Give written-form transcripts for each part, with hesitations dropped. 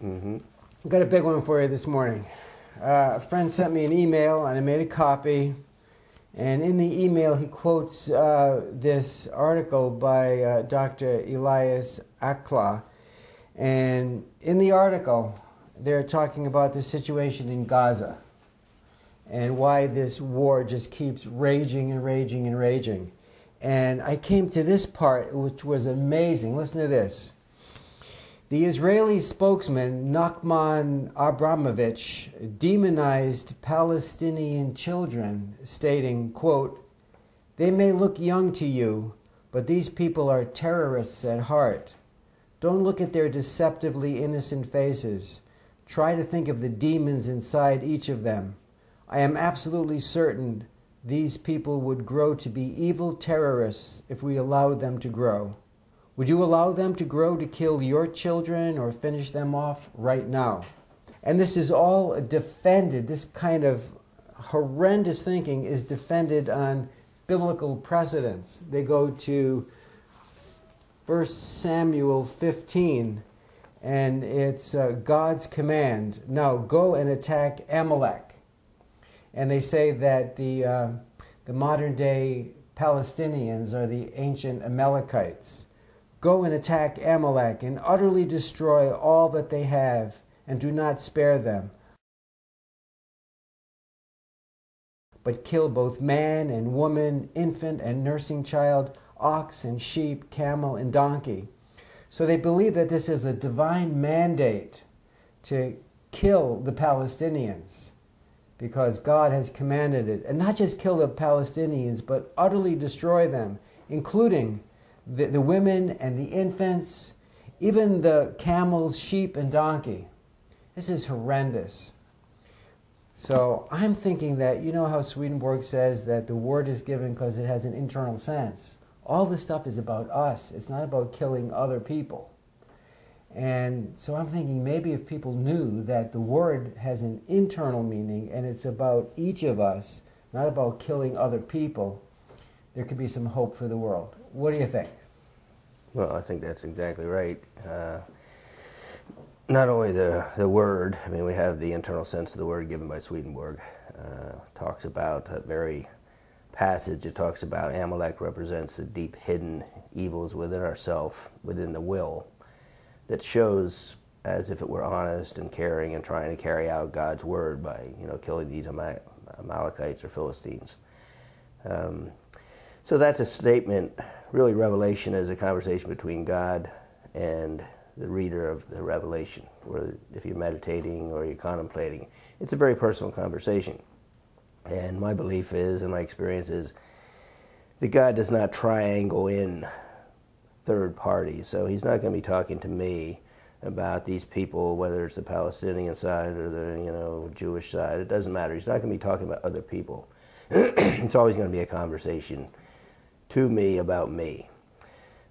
Mm-hmm. I've got a big one for you this morning. A friend sent me an email, and I made a copy. And in the email, he quotes this article by Dr. Elias Akla. And in the article, they're talking about the situation in Gaza and why this war just keeps raging and raging and raging. And I came to this part, which was amazing. Listen to this. The Israeli spokesman, Nachman Abramovich, demonized Palestinian children, stating, quote, "They may look young to you, but these people are terrorists at heart. Don't look at their deceptively innocent faces. Try to think of the demons inside each of them. I am absolutely certain these people would grow to be evil terrorists if we allowed them to grow. Would you allow them to grow to kill your children or finish them off right now?" And this is all defended, this kind of horrendous thinking is defended on biblical precedents. They go to 1 Samuel 15, and it's God's command, "Now go and attack Amalek." And they say that the modern-day Palestinians are the ancient Amalekites. "Go and attack Amalek and utterly destroy all that they have, and do not spare them, but kill both man and woman, infant and nursing child, ox and sheep, camel and donkey." So they believe that this is a divine mandate to kill the Palestinians because God has commanded it. And not just kill the Palestinians, but utterly destroy them, including the women and the infants, even the camels, sheep, and donkey. This is horrendous. So I'm thinking that, you know how Swedenborg says that the word is given because it has an internal sense. All this stuff is about us. It's not about killing other people. And so I'm thinking maybe if people knew that the word has an internal meaning and it's about each of us, not about killing other people, there could be some hope for the world. What do you think? Well, I think that's exactly right. Not only the word, I mean, we have the internal sense of the word given by Swedenborg. Talks about a very passage, it talks about Amalek represents the deep hidden evils within ourselves, within the will, that shows as if it were honest and caring and trying to carry out God's word by, killing these Amalekites or Philistines. So that's a statement. Really, Revelation is a conversation between God and the reader of the Revelation, or if you're meditating or you're contemplating. It's a very personal conversation. And my belief is, and my experience is, that God does not triangle in third parties. So he's not going to be talking to me about these people, whether it's the Palestinian side or the Jewish side. It doesn't matter. He's not going to be talking about other people. It's always going to be a conversation to me about me.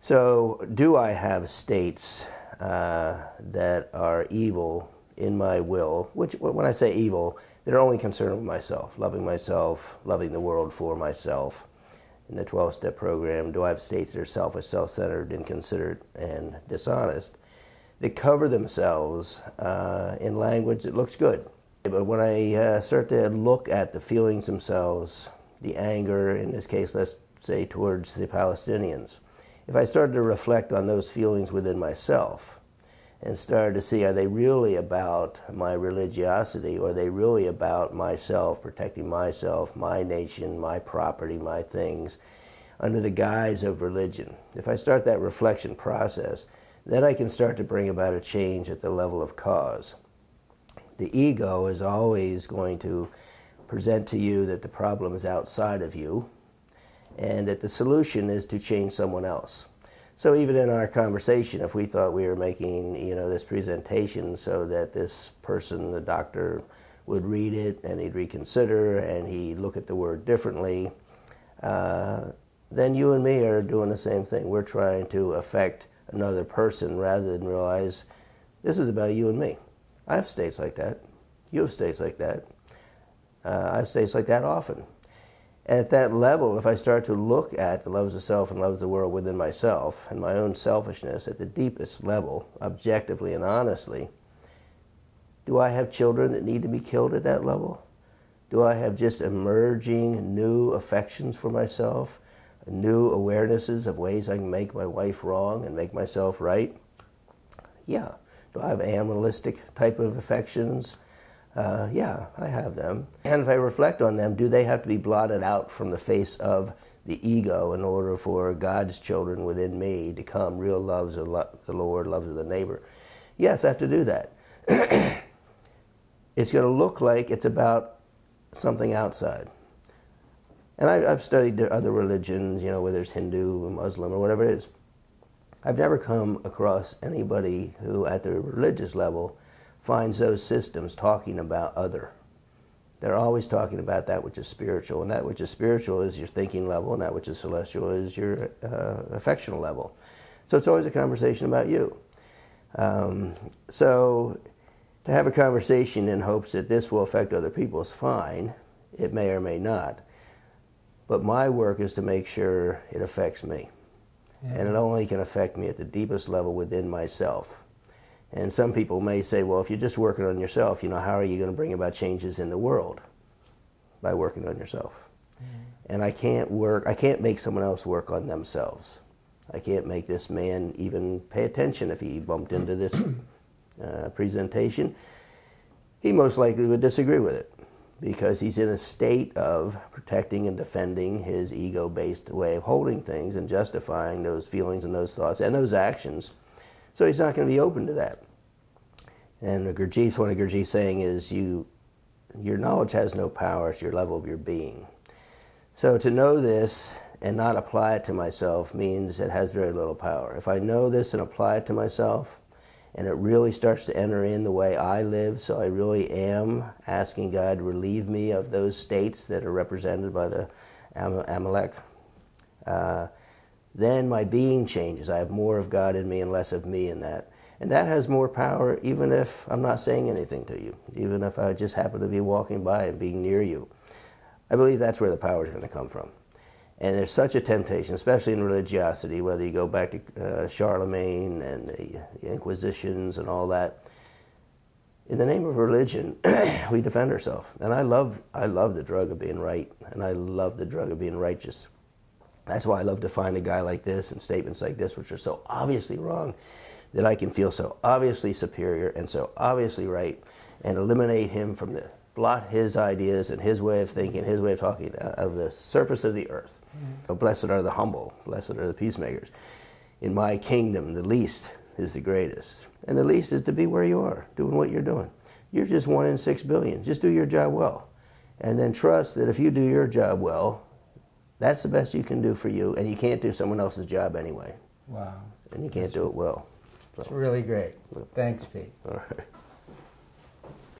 So do I have states that are evil in my will, which when I say evil, they're only concerned with myself, loving the world for myself. In the 12-step program, do I have states that are selfish, self-centered, inconsiderate, and dishonest, that cover themselves in language that looks good? But when I start to look at the feelings themselves, the anger, in this case, let's say towards the Palestinians, if I started to reflect on those feelings within myself and started to see, are they really about my religiosity, or are they really about myself, protecting myself, my nation, my property, my things, under the guise of religion? If I start that reflection process, then I can start to bring about a change at the level of cause. The ego is always going to present to you that the problem is outside of you, and that the solution is to change someone else. So even in our conversation, if we thought we were making, this presentation so that this person, the doctor, would read it and he'd reconsider and he'd look at the word differently, then you and me are doing the same thing. We're trying to affect another person rather than realize this is about you and me. I have states like that. You have states like that. I have states like that often. And at that level, if I start to look at the loves of self and loves of the world within myself and my own selfishness at the deepest level, objectively and honestly, Do I have children that need to be killed at that level? Do I have just emerging new affections for myself, new awarenesses of ways I can make my wife wrong and make myself right? Yeah. Do I have animalistic type of affections? Yeah, I have them. And if I reflect on them, do they have to be blotted out from the face of the ego in order for God's children within me to come real loves of the Lord, loves of the neighbor? Yes, I have to do that. It's going to look like it's about something outside. And I've studied other religions, you know, whether it's Hindu or Muslim or whatever it is. I've never come across anybody who, at the religious level, finds those systems talking about other. They're always talking about that which is spiritual, and that which is spiritual is your thinking level, and that which is celestial is your affectional level. So it's always a conversation about you. So to have a conversation in hopes that this will affect other people is fine. It may or may not. But my work is to make sure it affects me. Yeah. And it only can affect me at the deepest level within myself. And some people may say, well, if you're just working on yourself, you know, how are you going to bring about changes in the world? By working on yourself. And I can't make someone else work on themselves. I can't make this man even pay attention if he bumped into this presentation. He most likely would disagree with it because he's in a state of protecting and defending his ego-based way of holding things and justifying those feelings and those thoughts and those actions. So he's not going to be open to that. And one of Gurdjieff's saying is, your knowledge has no power, it's your level of your being. So to know this and not apply it to myself means it has very little power. If I know this and apply it to myself, and it really starts to enter in the way I live, so I really am asking God to relieve me of those states that are represented by the Amalek, then my being changes. I have more of God in me and less of me in that. And that has more power even if I'm not saying anything to you, even if I just happen to be walking by and being near you. I believe that's where the power is going to come from. And there's such a temptation, especially in religiosity, whether you go back to Charlemagne and the Inquisitions and all that. In the name of religion, we defend ourselves. And I love the drug of being right, and I love the drug of being righteous. That's why I love to find a guy like this and statements like this, which are so obviously wrong, that I can feel so obviously superior and so obviously right, and eliminate him from blot his ideas and his way of thinking, his way of talking out of the surface of the earth. Oh, blessed are the humble, blessed are the peacemakers. In my kingdom, the least is the greatest. And the least is to be where you are, doing what you're doing. You're just 1 in 6 billion. Just do your job well. And then trust that if you do your job well, that's the best you can do for you, and you can't do someone else's job anyway. Wow. And you can't do it well. So. It's really great. Thanks, Pete. All right.